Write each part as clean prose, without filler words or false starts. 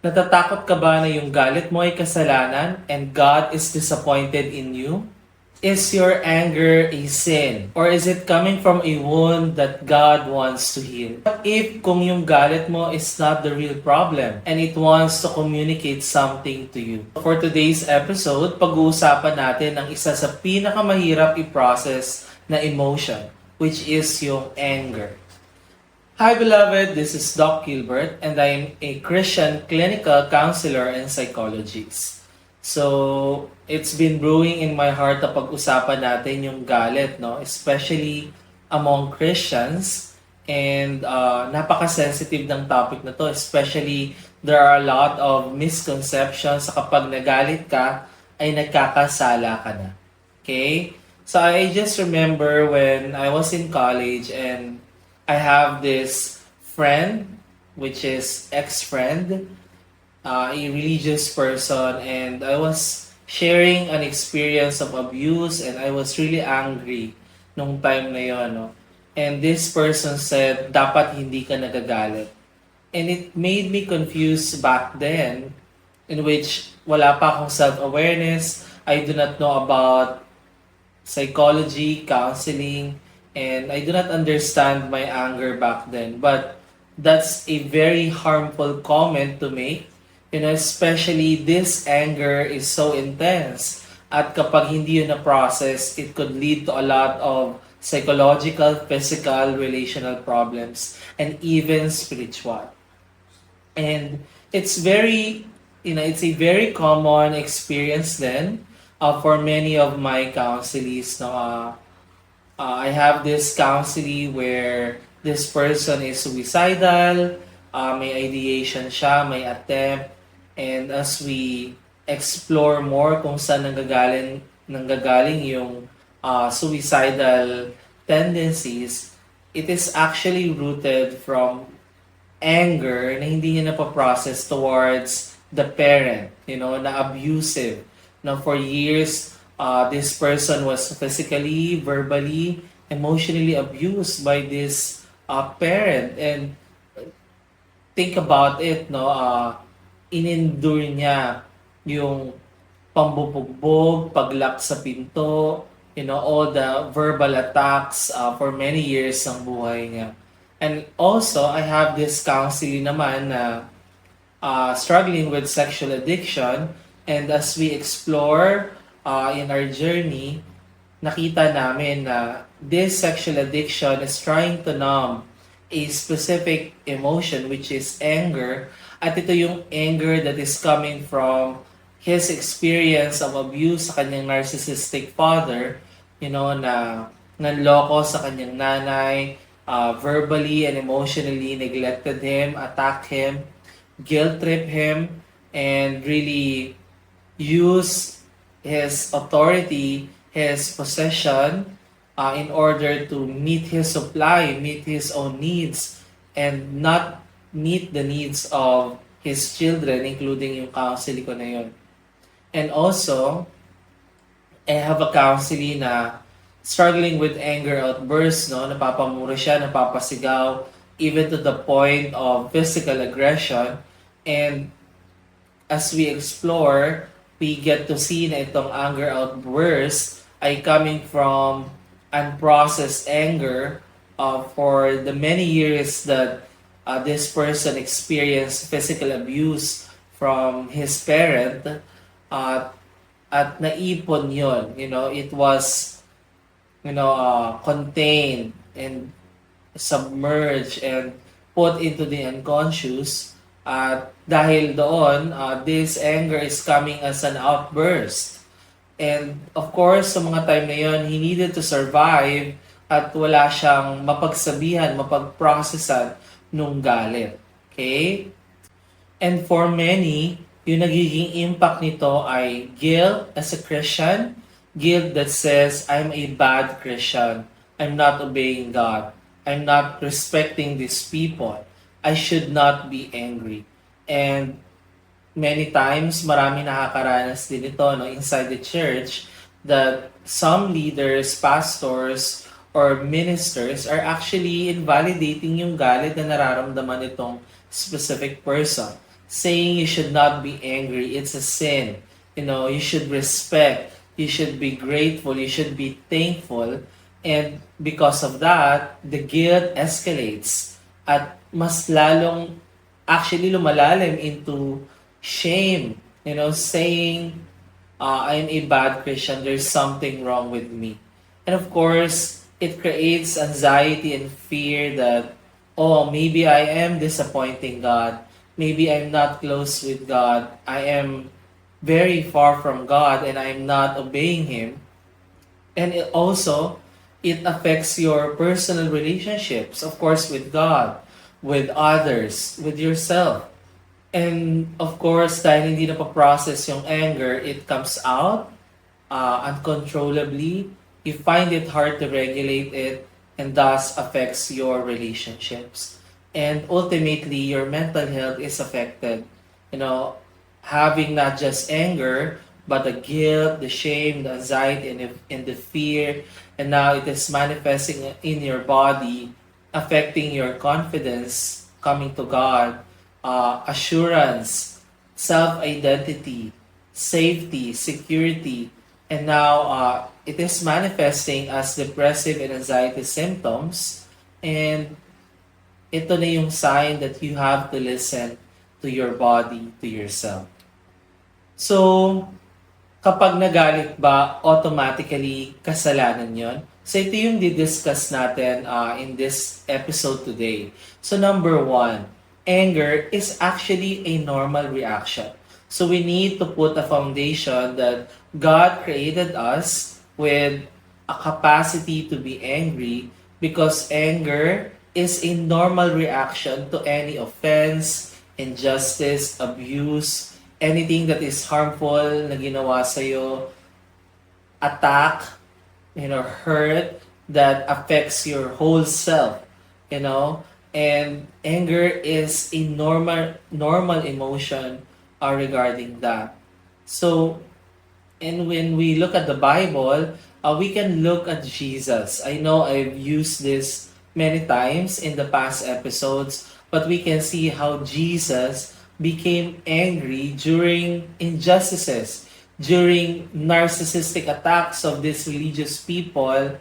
Natatakot ka ba na yung galit mo ay kasalanan and God is disappointed in you? Is your anger a sin? Or is it coming from a wound that God wants to heal? What if kung yung galit mo is not the real problem and it wants to communicate something to you? For today's episode, pag-uusapan natin ang isa sa pinakamahirap i-process na emotion, which is yung anger. Hi beloved, this is Doc Gilbert and I am a Christian clinical counselor and psychologist. So, it's been brewing in my heart na pag-usapan natin yung galit, no? Especially among Christians. And napaka-sensitive ng topic na to. Especially, there are a lot of misconceptions sa kapag nagalit ka, ay nagkakasala ka na. Okay? So, I just remember when I was in college and I have this friend, which is ex-friend, a religious person, and I was sharing an experience of abuse, and I was really angry nung time na yon, no? And this person said, dapat hindi ka nagagalit. And it made me confused back then, in which wala pa akong self-awareness, I do not know about psychology, counseling, and I do not understand my anger back then. But that's a very harmful comment to make. You know, especially this anger is so intense. At kapag hindi yun na-process, it could lead to a lot of psychological, physical, relational problems, and even spiritual. And it's very, it's a very common experience then for many of my counselees. No, I have this counseling where this person is suicidal, may ideation siya, may attempt, and as we explore more kung saan nanggagaling yung suicidal tendencies, it is actually rooted from anger na hindi niya napaprocess towards the parent, na abusive. Na for years, this person was physically, verbally, emotionally abused by this parent. And think about it, no? In-endure niya yung pambubugbog, paglock sa pinto, all the verbal attacks for many years ng buhay niya. And also, I have this counseling naman na struggling with sexual addiction. And as we explore in our journey, nakita namin na this sexual addiction is trying to numb a specific emotion, which is anger. At ito yung anger that is coming from his experience of abuse sa kanyang narcissistic father, na nanloko sa kanyang nanay, verbally and emotionally neglected him, attacked him, guilt trip him, and really use his authority, his possession, in order to meet his supply, meet his own needs, and not meet the needs of his children, including yung counseling ko na yun. And also, I have a counseling na struggling with anger outbursts, no? Napapamura siya, napapasigaw, even to the point of physical aggression. And as we explore, we get to see na itong anger outburst ay coming from unprocessed anger for the many years that this person experienced physical abuse from his parent, at naipon yon, it was contained and submerged and put into the unconscious. At dahil doon, this anger is coming as an outburst. And of course, sa mga time na yon, he needed to survive at wala siyang mapagsabihan, mapagprocessan nung galit. Okay? And for many, yung nagiging impact nito ay guilt as a Christian, guilt that says, I'm a bad Christian, I'm not obeying God, I'm not respecting these people, I should not be angry. And many times, marami nakakaranas din ito inside the church that some leaders, pastors, or ministers are actually invalidating yung galit na nararamdaman nitong specific person. saying you should not be angry. It's a sin. You should respect, you should be grateful, you should be thankful. And because of that, the guilt escalates at mas lalong actually lumalalim into shame, saying, I'm a bad Christian, there's something wrong with me. And of course, it creates anxiety and fear that, oh, maybe I am disappointing God. Maybe I'm not close with God. I am very far from God and I'm not obeying Him. And it affects your personal relationships, of course, with God, with others, with yourself. And of course, dahil hindi na pa-process yung anger, it comes out uncontrollably. You find it hard to regulate it and thus affects your relationships. And ultimately, your mental health is affected. You know, having not just anger, but the guilt, the shame, the anxiety, and the fear. And now it is manifesting in your body, affecting your confidence coming to God, assurance, self identity, safety, security, and now it is manifesting as depressive and anxiety symptoms. And ito na yung sign that you have to listen to your body, to yourself. So, kapag nagalit ba, automatically kasalanan yon? So, ito yung didiscuss natin in this episode today. So, number one, anger is actually a normal reaction. So, we need to put a foundation that God created us with a capacity to be angry because anger is a normal reaction to any offense, injustice, abuse, anything that is harmful na ginawa sa'yo, attack, hurt that affects your whole self, and anger is a normal emotion regarding that. So, and when we look at the Bible, we can look at Jesus. I know I've used this many times in the past episodes, but we can see how Jesus became angry during injustices, during narcissistic attacks of these religious people,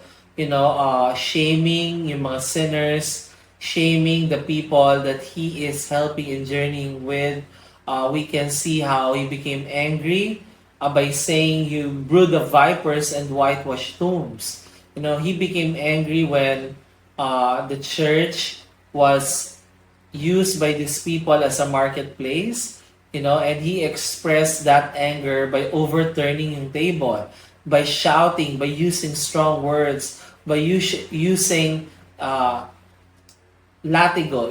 shaming yung mga sinners, shaming the people that he is helping and journeying with. We can see how he became angry by saying, "You brood of vipers and whitewashed tombs." He became angry when the church was used by these people as a marketplace, and he expressed that anger by overturning yung table, by shouting, by using strong words, by using latigo,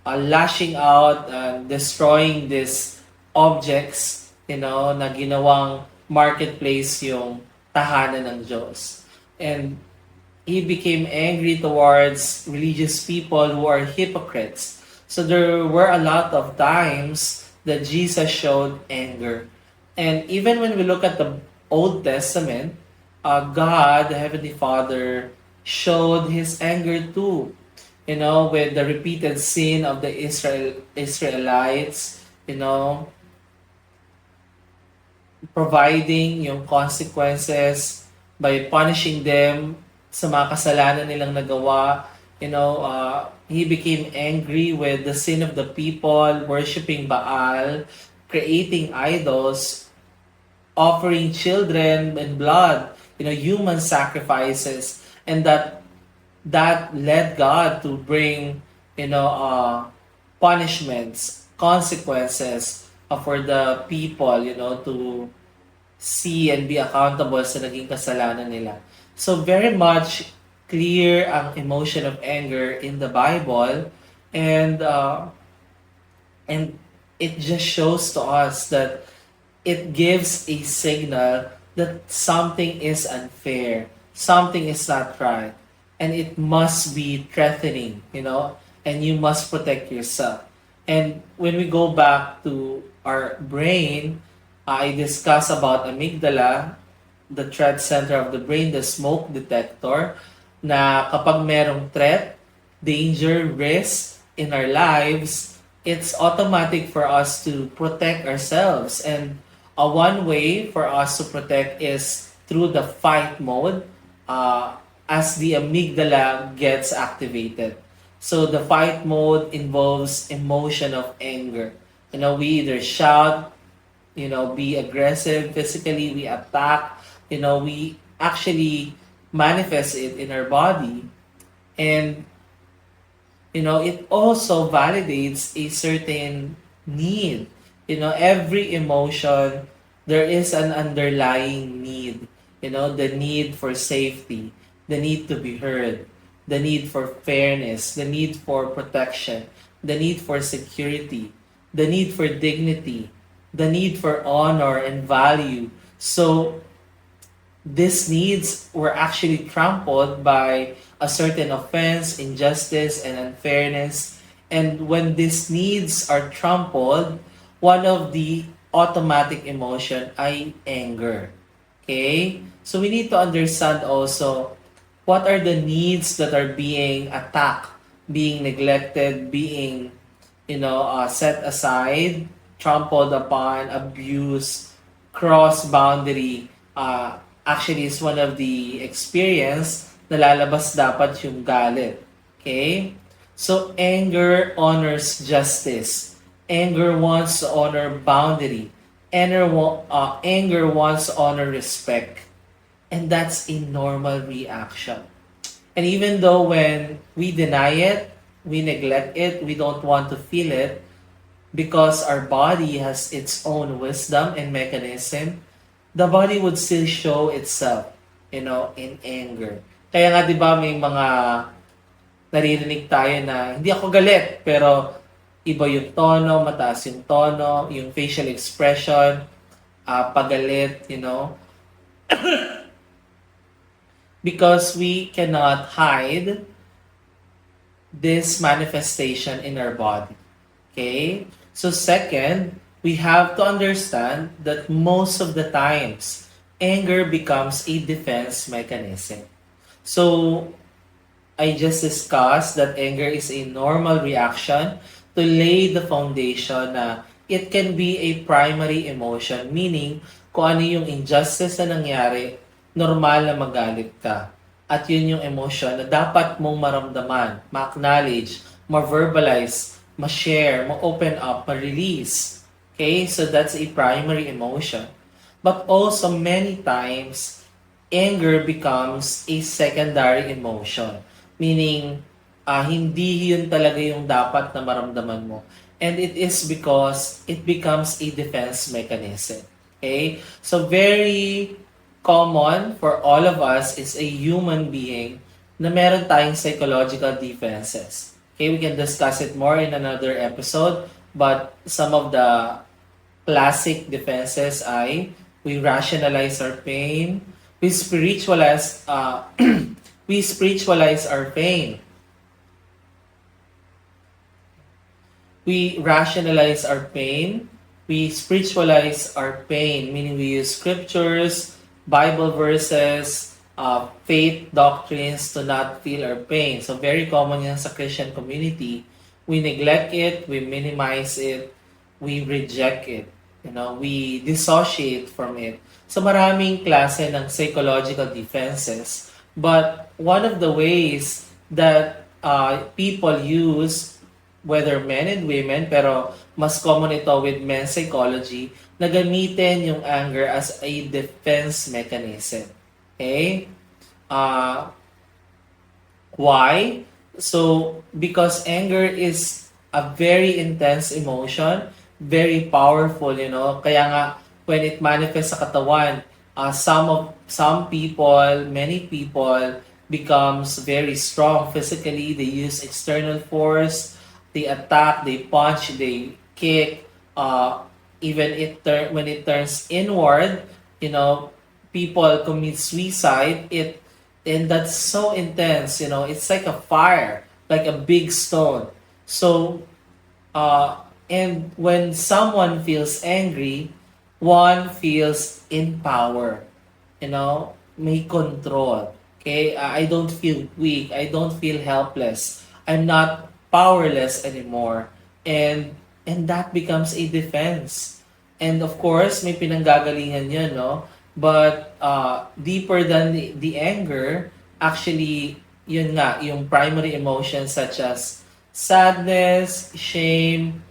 lashing out and destroying these objects, na ginawang marketplace yung tahanan ng Diyos. And he became angry towards religious people who are hypocrites. So there were a lot of times that Jesus showed anger. And even when we look at the Old Testament, God, the Heavenly Father, showed His anger too. With the repeated sin of the Israelites, providing yung consequences by punishing them sa mga kasalanan nilang nagawa. He became angry with the sin of the people, worshiping Baal, creating idols, offering children and blood, human sacrifices, and that led God to bring, punishments, consequences for the people, to see and be accountable sa naging kasalanan nila. So very much clear ang emotion of anger in the Bible, and it just shows to us that it gives a signal that something is unfair, something is not right, and it must be threatening, and you must protect yourself. And when we go back to our brain, I discuss about amygdala, the threat center of the brain, the smoke detector, na kapag merong threat, danger, risk in our lives, it's automatic for us to protect ourselves. And one way for us to protect is through the fight mode uh, as the amygdala gets activated. So the fight mode involves emotion of anger. We either shout, be aggressive physically, we attack, we actually manifest it in our body. And it also validates a certain need. Every emotion, there is an underlying need. The need for safety, the need to be heard, the need for fairness, the need for protection, the need for security, the need for dignity, the need for honor and value. So these needs were actually trampled by a certain offense, injustice, and unfairness. And when these needs are trampled, one of the automatic emotion ay anger. Okay? So we need to understand also what are the needs that are being attacked, being neglected, being set aside, trampled upon, abused, cross boundary. Actually, is one of the experience na lalabas dapat yung galit. Okay? So, anger honors justice. Anger wants to honor boundary. Anger wants to honor respect. And that's a normal reaction. And even though when we deny it, we neglect it, we don't want to feel it, because our body has its own wisdom and mechanism, the body would still show itself, in anger. Kaya nga 'di ba may mga naririnig tayo na hindi ako galit, pero iba yung tono, mataas yung tono, yung facial expression, pagalit, because we cannot hide this manifestation in our body. Okay? So second, we have to understand that most of the times, anger becomes a defense mechanism. So, I just discussed that anger is a normal reaction to lay the foundation na it can be a primary emotion, meaning kung ano yung injustice na nangyari, normal na magalit ka. At yun yung emotion na dapat mong maramdaman, ma-acknowledge, ma-verbalize, ma-share, ma-open up, ma-release. Okay, so that's a primary emotion. But also many times, anger becomes a secondary emotion. Meaning, hindi yun talaga yung dapat na maramdaman mo. And it is because it becomes a defense mechanism. Okay? So very common for all of us is a human being na meron tayong psychological defenses. Okay, we can discuss it more in another episode, but some of the classic defenses ay we rationalize our pain, we spiritualize we spiritualize our pain. We rationalize our pain, we spiritualize our pain, meaning we use scriptures, Bible verses, faith doctrines to not feel our pain. So very common yan sa Christian community. We neglect it, we minimize it, we reject it. We dissociate from it. So maraming klase ng psychological defenses. But one of the ways that people use, whether men and women, pero mas common ito with men's psychology, na gamitin yung anger as a defense mechanism. Okay? Why? So, because anger is a very intense emotion, very powerful, Kaya nga, when it manifests sa katawan, some people, many people, becomes very strong physically. They use external force, they attack, they punch, they kick, even when it turns inward, people commit suicide. And that's so intense. It's like a fire, like a big stone. So, and when someone feels angry, one feels in power. May control. Okay, I don't feel weak. I don't feel helpless. I'm not powerless anymore. and that becomes a defense. And of course, may pinanggagalingan yun, no? But deeper than the anger, actually, yun nga, yung primary emotions such as sadness, shame,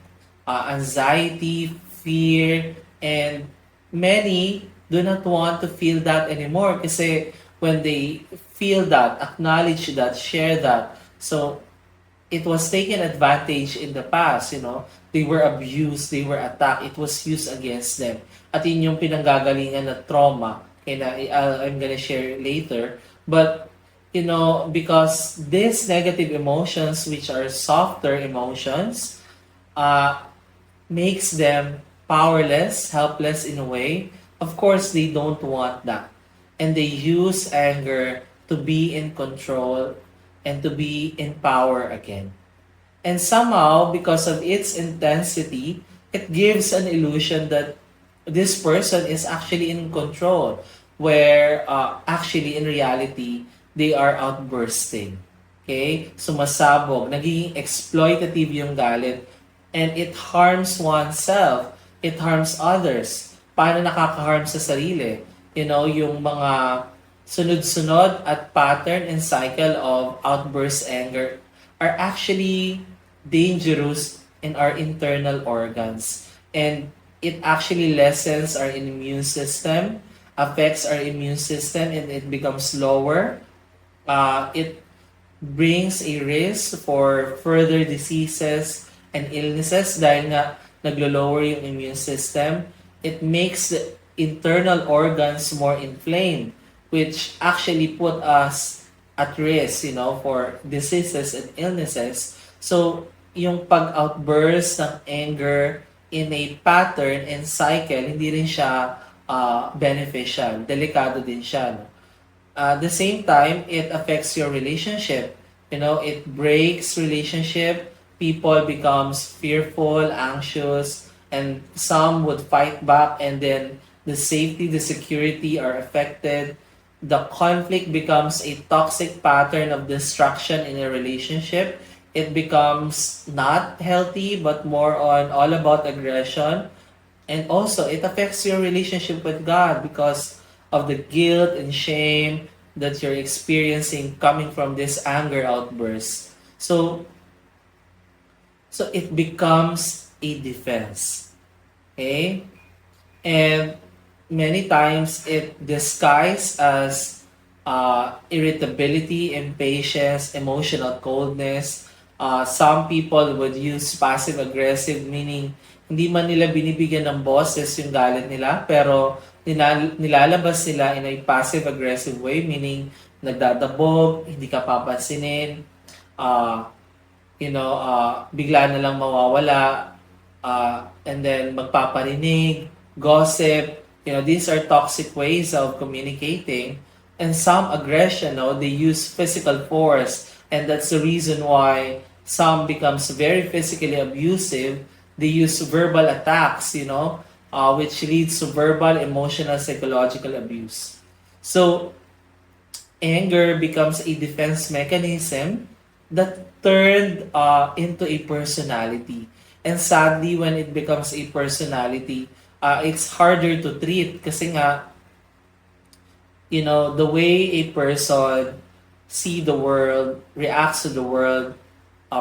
anxiety, fear, and many do not want to feel that anymore kasi when they feel that, acknowledge that, share that, so it was taken advantage in the past, you know. They were abused, they were attacked, it was used against them. At yun yung pinanggagalingan na trauma, and I'm gonna share later. But, you know, because these negative emotions, which are softer emotions, uh, makes them powerless, helpless in a way. Of course, they don't want that. And they use anger to be in control and to be in power again. And somehow, because of its intensity, it gives an illusion that this person is actually in control, where actually in reality, they are outbursting. Okay? Sumasabog, nagiging exploitative yung galit, and it harms oneself, it harms others. Paano nakaka-harm sa sarili? You know, yung mga sunod-sunod at pattern and cycle of outburst anger are actually dangerous in our internal organs. And it actually lessens our immune system, affects our immune system, and it becomes lower. It brings a risk for further diseases and illnesses dahil nga naglo-lower yung immune system. It makes the internal organs more inflamed, which actually put us at risk, you know, for diseases and illnesses. So, yung pag-outburst ng anger in a pattern and cycle, hindi rin siya beneficial. Delikado din siya. No? At the same time, it affects your relationship. You know, it breaks relationship. People becomes fearful, anxious, and some would fight back, and then the safety, the security are affected. The conflict becomes a toxic pattern of destruction in a relationship. It becomes not healthy, but more on all about aggression. And also, it affects your relationship with God because of the guilt and shame that you're experiencing coming from this anger outburst. So it becomes a defense. Okay? And many times it disguised as irritability, impatience, emotional coldness. Some people would use passive-aggressive, meaning hindi man nila binibigyan ng boses yung galit nila, pero nilalabas nila in a passive-aggressive way, meaning nagdadabog, hindi ka papansinin, uh, bigla na lang mawawala, and then magpaparinig, gossip. You know, these are toxic ways of communicating. And some aggression, no, they use physical force, and that's the reason why some becomes very physically abusive. They use verbal attacks, you know, which leads to verbal, emotional, psychological abuse. So, anger becomes a defense mechanism that turned into a personality. And sadly, when it becomes a personality, it's harder to treat kasi nga, you know, the way a person see the world, reacts to the world,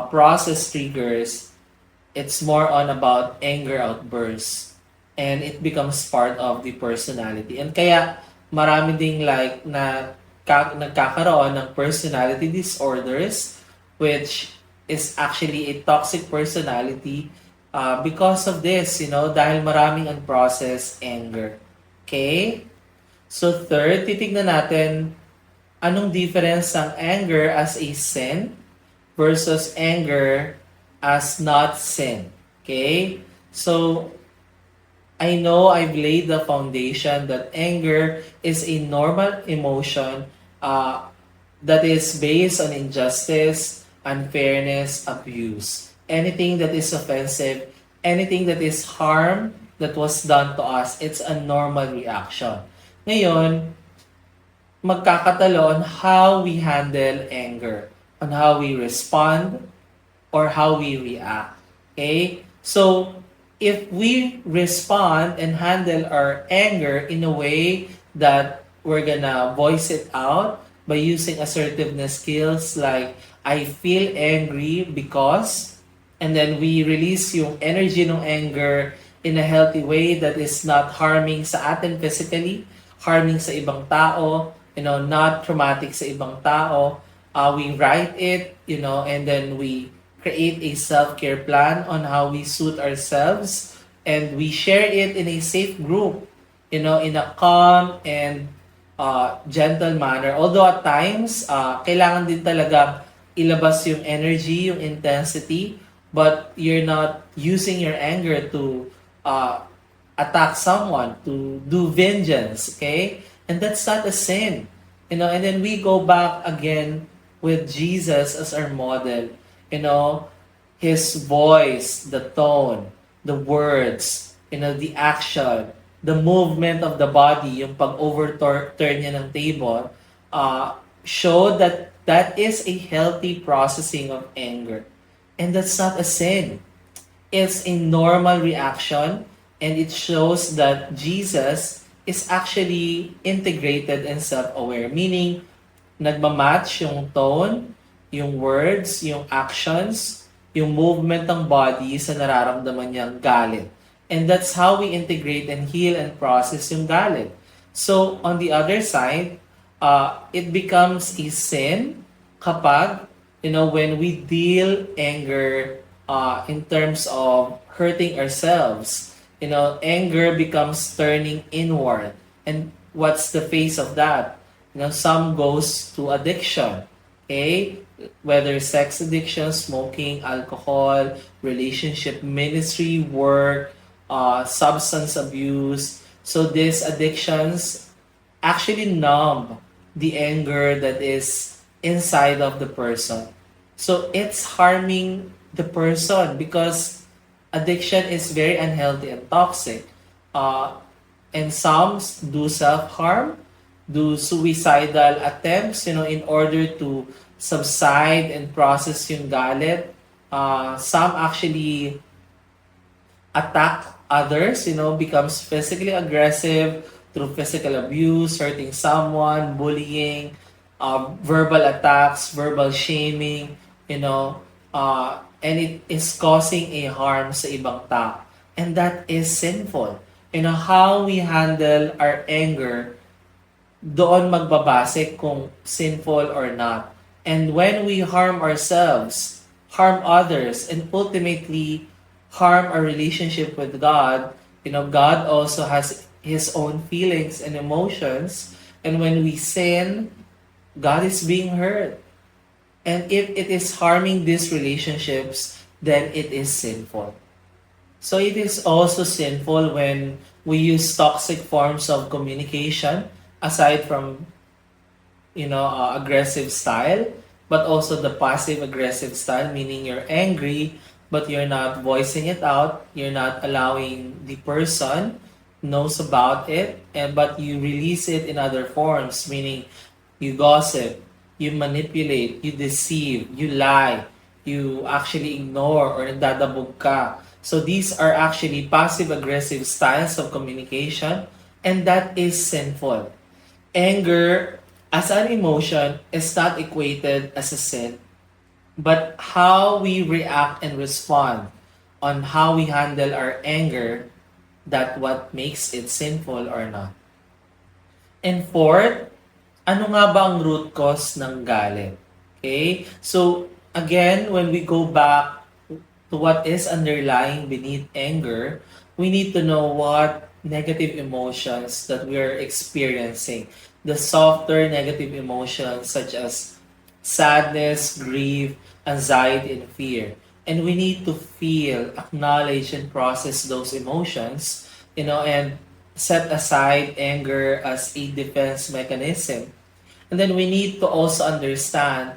process triggers, it's more on about anger outbursts. And it becomes part of the personality. And kaya marami ding like na nagkakaroon ng personality disorders, which is actually a toxic personality because of this, you know, dahil maraming unprocessed anger. Okay? So third, titignan natin anong difference ng anger as a sin versus anger as not sin. Okay? So, I know I've laid the foundation that anger is a normal emotion that is based on injustice, unfairness, abuse. Anything that is offensive, anything that is harm that was done to us, it's a normal reaction. Ngayon, magkakatalo on how we handle anger, on how we respond, or how we react. Okay? So, if we respond and handle our anger in a way that we're gonna voice it out by using assertiveness skills like, I feel angry because, and then we release yung energy ng anger in a healthy way that is not harming sa atin physically, harming sa ibang tao, not traumatic sa ibang tao. We write it, and then we create a self-care plan on how we suit ourselves, and we share it in a safe group, in a calm and gentle manner. Although at times, kailangan din talaga ilabas yung energy, yung intensity, but you're not using your anger to uh, attack someone, to do vengeance, okay? And that's not a sin. And then we go back again with Jesus as our model. His voice, the tone, the words, the action, the movement of the body, yung pag-overturn niya ng table, show that that is a healthy processing of anger. And that's not a sin. It's a normal reaction, and it shows that Jesus is actually integrated and self-aware. Meaning, nagmamatch yung tone, yung words, yung actions, yung movement ng body sa nararamdaman niyang galit. And that's how we integrate and heal and process yung galit. So, on the other side, it becomes a sin kapag, when we deal anger in terms of hurting ourselves. Anger becomes turning inward. And what's the face of that? Some goes to addiction. Okay? Whether sex addiction, smoking, alcohol, relationship, ministry, work, substance abuse. So these addictions actually numb the anger that is inside of the person. So it's harming the person because addiction is very unhealthy and toxic. And some do self-harm, do suicidal attempts, in order to subside and process yung galit. Some actually attack others, becomes physically aggressive through physical abuse, hurting someone, bullying, verbal attacks, verbal shaming, and it is causing a harm sa ibang tao. And that is sinful. How we handle our anger, doon magbabase kung sinful or not. And when we harm ourselves, harm others, and ultimately harm our relationship with God, God also has His own feelings and emotions. And when we sin, God is being hurt. And if it is harming these relationships, then it is sinful. So it is also sinful when we use toxic forms of communication aside from aggressive style, but also the passive aggressive style, meaning you're angry but you're not voicing it out, you're not allowing the person knows about it, but you release it in other forms, meaning you gossip, you manipulate, you deceive, you lie, you actually ignore or nagdadabog ka. So these are actually passive-aggressive styles of communication, and that is sinful. Anger as an emotion is not equated as a sin, but how we react and respond on how we handle our anger, that what makes it sinful or not. And fourth, ano nga ba ang root cause ng galit? Okay? So, again, when we go back to what is underlying beneath anger, we need to know what negative emotions that we are experiencing. The softer negative emotions such as sadness, grief, anxiety, and fear. And we need to feel, acknowledge, and process those emotions, and set aside anger as a defense mechanism. And then we need to also understand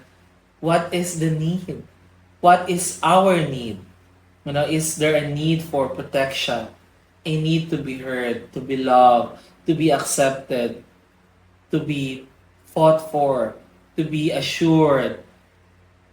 what is the need. What is our need? Is there a need for protection? A need to be heard, to be loved, to be accepted, to be fought for, to be assured,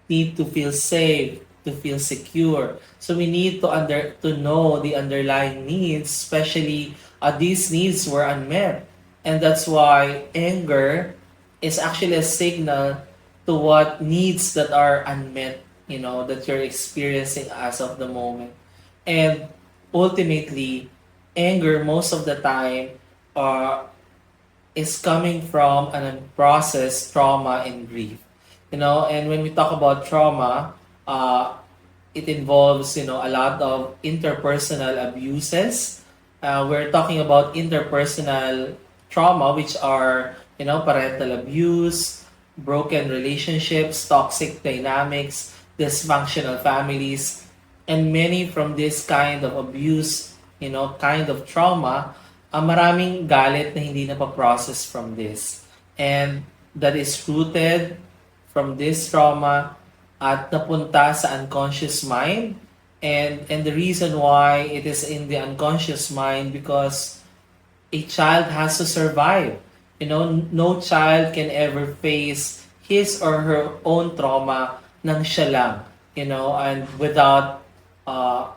need to feel safe, to feel secure. So we need to know the underlying needs, especially these needs were unmet. And that's why anger is actually a signal to what needs that are unmet, that you're experiencing as of the moment. And ultimately, anger most of the time uh, is coming from an unprocessed trauma and grief. And when we talk about trauma, uh, it involves, a lot of interpersonal abuses. We're talking about interpersonal trauma, which are, parental abuse, broken relationships, toxic dynamics, dysfunctional families, and many from this kind of abuse, kind of trauma, maraming galit na hindi napaprocess from this. And that is rooted from this trauma at napunta sa unconscious mind. And the reason why it is in the unconscious mind because a child has to survive. No child can ever face his or her own trauma nang siya lang, and without uh,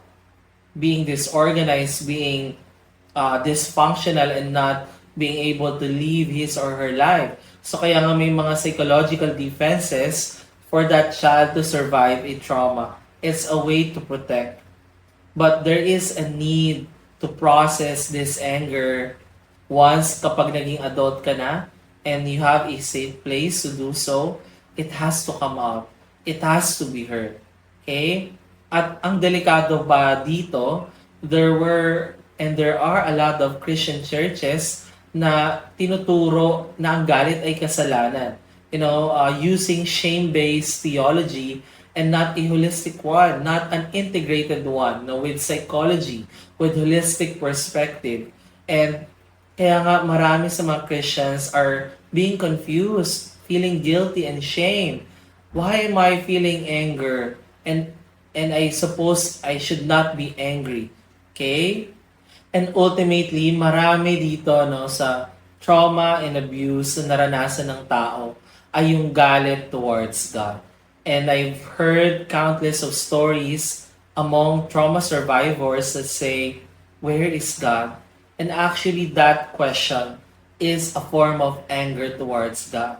being disorganized, being dysfunctional, and not being able to live his or her life. So kaya nga may mga psychological defenses for that child to survive a trauma. It's a way to protect. But there is a need to process this anger once kapag naging adult ka na and you have a safe place to do so, it has to come out. It has to be heard. Okay? At ang delikado pa dito, there were and there are a lot of Christian churches na tinuturo na ang galit ay kasalanan. Using shame-based theology and not a holistic one, not an integrated one, with psychology, with holistic perspective. And kaya nga marami sa mga Christians are being confused, feeling guilty and shame. Why am I feeling anger? And I suppose I should not be angry. Okay? And ultimately, marami dito sa trauma and abuse na naranasan ng tao ay yung galit towards God. And I've heard countless of stories among trauma survivors that say, where is God? And actually that question is a form of anger towards God.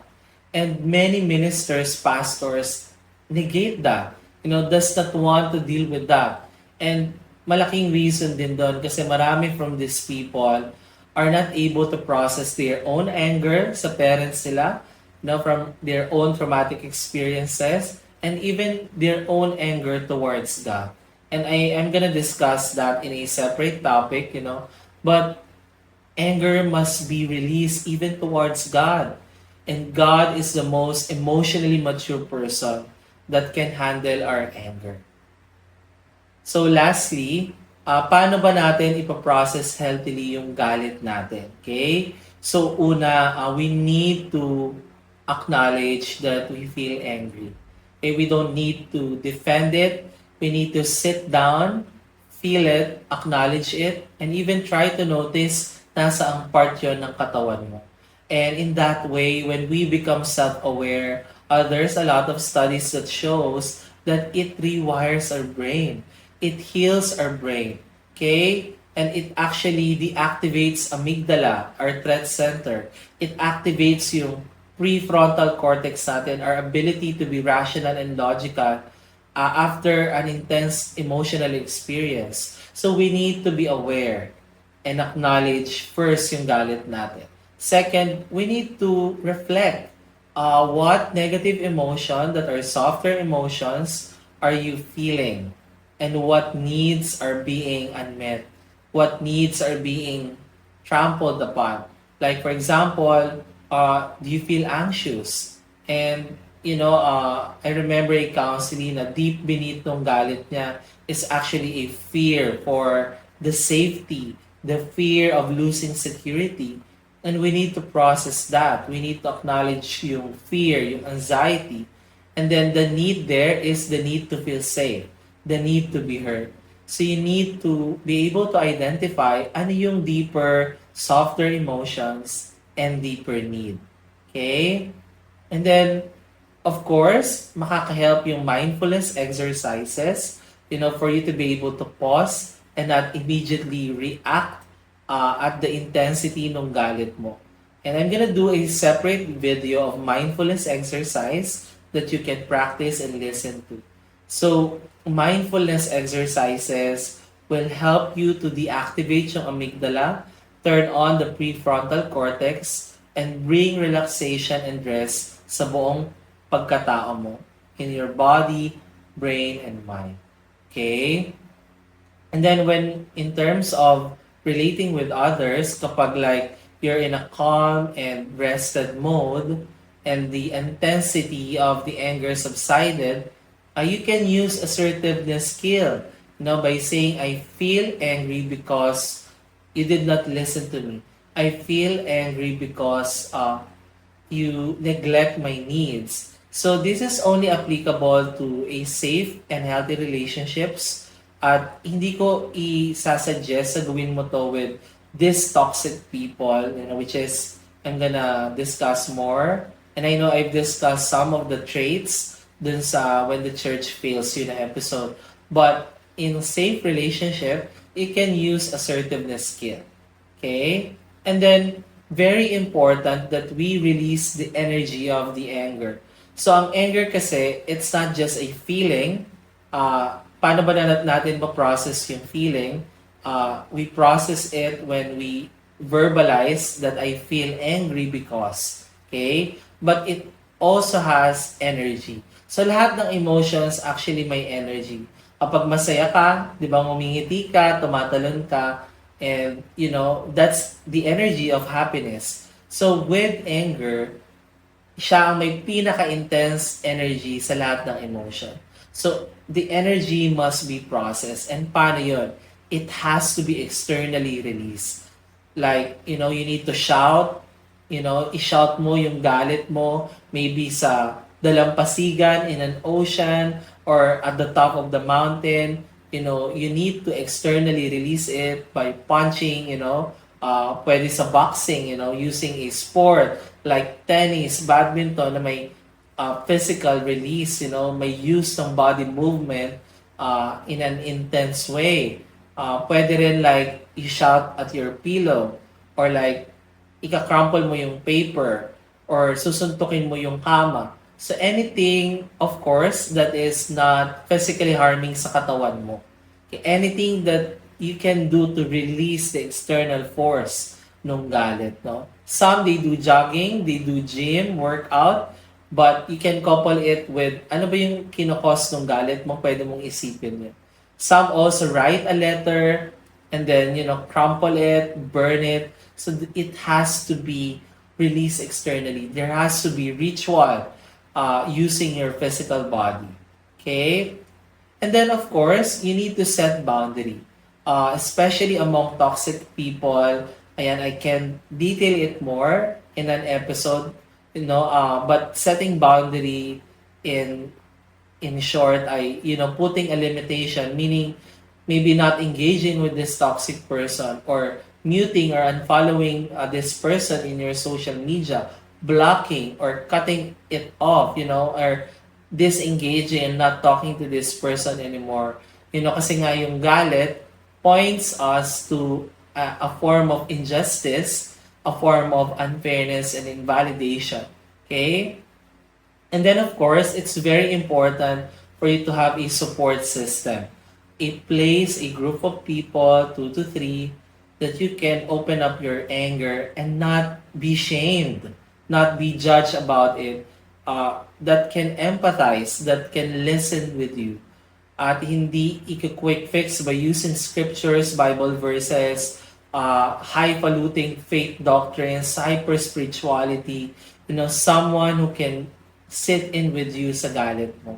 And many ministers, pastors, negate that. Does not want to deal with that. And malaking reason din doon kasi marami from these people are not able to process their own anger sa parents nila, from their own traumatic experiences, and even their own anger towards God. And I am gonna discuss that in a separate topic, but anger must be released even towards God. And God is the most emotionally mature person that can handle our anger. So lastly, paano ba natin ipaprocess healthily yung galit natin? Okay? So una, we need to acknowledge that we feel angry. Okay? We don't need to defend it. We need to sit down, feel it, acknowledge it, and even try to notice nasa ang part yun ng katawan mo. And in that way, when we become self-aware, there's a lot of studies that shows that it rewires our brain. It heals our brain. Okay? And it actually deactivates amygdala, our threat center. It activates yung prefrontal cortex natin, our ability to be rational and logical after an intense emotional experience. So we need to be aware and acknowledge first yung galit natin. Second, we need to reflect what negative emotion that are softer emotions are you feeling, and what needs are being unmet, what needs are being trampled upon. Like for example, do you feel anxious? And I remember a counseling na deep beneath ng galit niya is actually a fear for the safety, the fear of losing security. And we need to process that. We need to acknowledge yung fear, yung anxiety. And then the need there is the need to feel safe, the need to be heard. So you need to be able to identify ano yung deeper, softer emotions and deeper need. Okay? And then, Of course, makaka-help yung mindfulness exercises, for you to be able to pause and not immediately react at the intensity ng galit mo. And I'm gonna do a separate video of mindfulness exercise that you can practice and listen to. So, mindfulness exercises will help you to deactivate yung amygdala, turn on the prefrontal cortex, and bring relaxation and rest sa buong pagkatao mo in your body, brain, and mind. Okay? And then in terms of relating with others, kapag like you're in a calm and rested mode and the intensity of the anger subsided, you can use assertiveness skill, by saying, I feel angry because you did not listen to me. I feel angry because you neglect my needs. So this is only applicable to a safe and healthy relationships. At hindi ko i-suggest sa gawin mo to with these toxic people, which is I'm gonna discuss more. And I know I've discussed some of the traits dun sa When the Church Fails You na episode. But in safe relationship, you can use assertiveness skill. Okay? And then, very important that we release the energy of the anger. So, ang anger kasi, it's not just a feeling. Paano ba natin ma-process yung feeling? We process it when we verbalize that I feel angry because. Okay? But it also has energy. So, lahat ng emotions actually may energy. Kapag masaya ka, di ba, ngumingiti ka, tumatalon ka, and, that's the energy of happiness. So, with anger, siya ang may pinaka-intense energy sa lahat ng emotion. So, the energy must be processed. And paano yun? It has to be externally released. Like, you need to shout, i-shout mo yung galit mo, maybe sa dalampasigan in an ocean, or at the top of the mountain. You need to externally release it by punching, pwede sa boxing, using a sport like tennis, badminton na may physical release, may use ng body movement in an intense way. Pwede rin like i-shout at your pillow, or like ika-crumple mo yung paper, or susuntukin mo yung kama. So anything, of course, that is not physically harming sa katawan mo. Okay? Anything that you can do to release the external force ng galit. No? Some, they do jogging, they do gym, workout, but you can couple it with ano ba yung kinokos ng galit mo, pwede mong isipin yun. Some also write a letter and then, crumple it, burn it. So it has to be released externally. There has to be ritual using your physical body. Okay? And then, of course, you need to set boundary. Especially among toxic people. Ayan, I can detail it more in an episode. But setting boundary in short, putting a limitation, meaning maybe not engaging with this toxic person, or muting or unfollowing this person in your social media, blocking or cutting it off, or disengaging and not talking to this person anymore. Kasi nga yung galit points us to a form of injustice, a form of unfairness and invalidation. Okay? And then, of course, it's very important for you to have a support system. A place, a group of people, 2 to 3, that you can open up your anger and not be shamed, not be judged about it, that can empathize, that can listen with you. At hindi quick fix by using scriptures, Bible verses, highfalutin faith doctrines, hyper-spirituality, someone who can sit in with you sa galit mo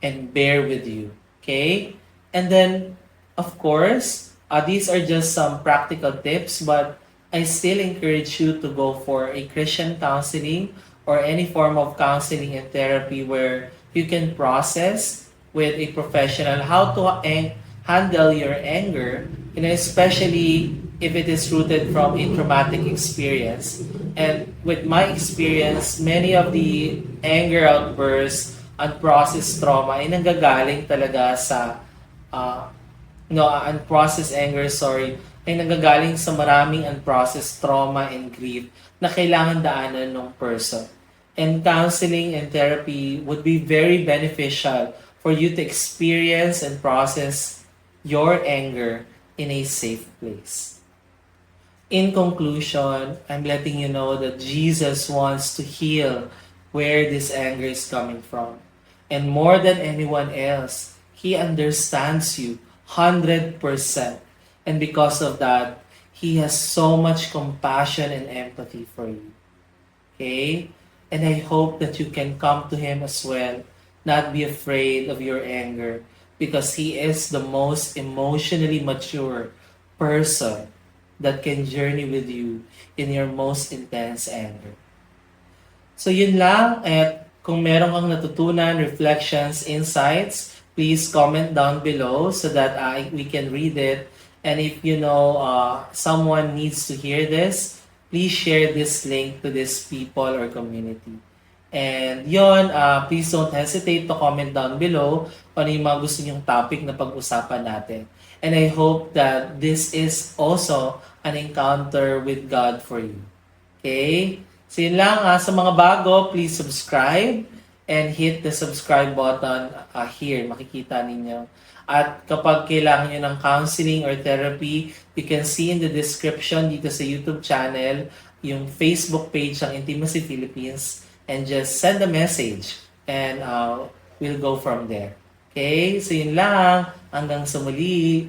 and bear with you. Okay? And then, of course, these are just some practical tips, but I still encourage you to go for a Christian counseling or any form of counseling and therapy where you can process with a professional how to handle your anger, especially if it is rooted from a traumatic experience. And with my experience, many of the anger outbursts, unprocessed trauma ay nanggagaling talaga sa uh, unprocessed anger, sorry, ay nanggagaling sa maraming unprocessed trauma and grief na kailangan daanan ng person. And counseling and therapy would be very beneficial for you to experience and process your anger in a safe place. In conclusion, I'm letting you know that Jesus wants to heal where this anger is coming from. And more than anyone else, He understands you 100%. And because of that, He has so much compassion and empathy for you. Okay? And I hope that you can come to Him as well, not be afraid of your anger, because He is the most emotionally mature person that can journey with you in your most intense anger. So yun lang, at kung meron kang natutunan, reflections, insights, please comment down below so that we can read it. And if you know someone needs to hear this, please share this link to these people or community. And yon, please don't hesitate to comment down below kung ano yung mga gusto nyong topic na pag-usapan natin. And I hope that this is also an encounter with God for you. Okay? So yun lang, sa mga bago, please subscribe and hit the subscribe button here. Makikita ninyo. At kapag kailangan nyo ng counseling or therapy, you can see in the description dito sa YouTube channel yung Facebook page ng Intimacy Philippines, and just send a message and we'll go from there. Okay? So yun lang. Hanggang sa muli.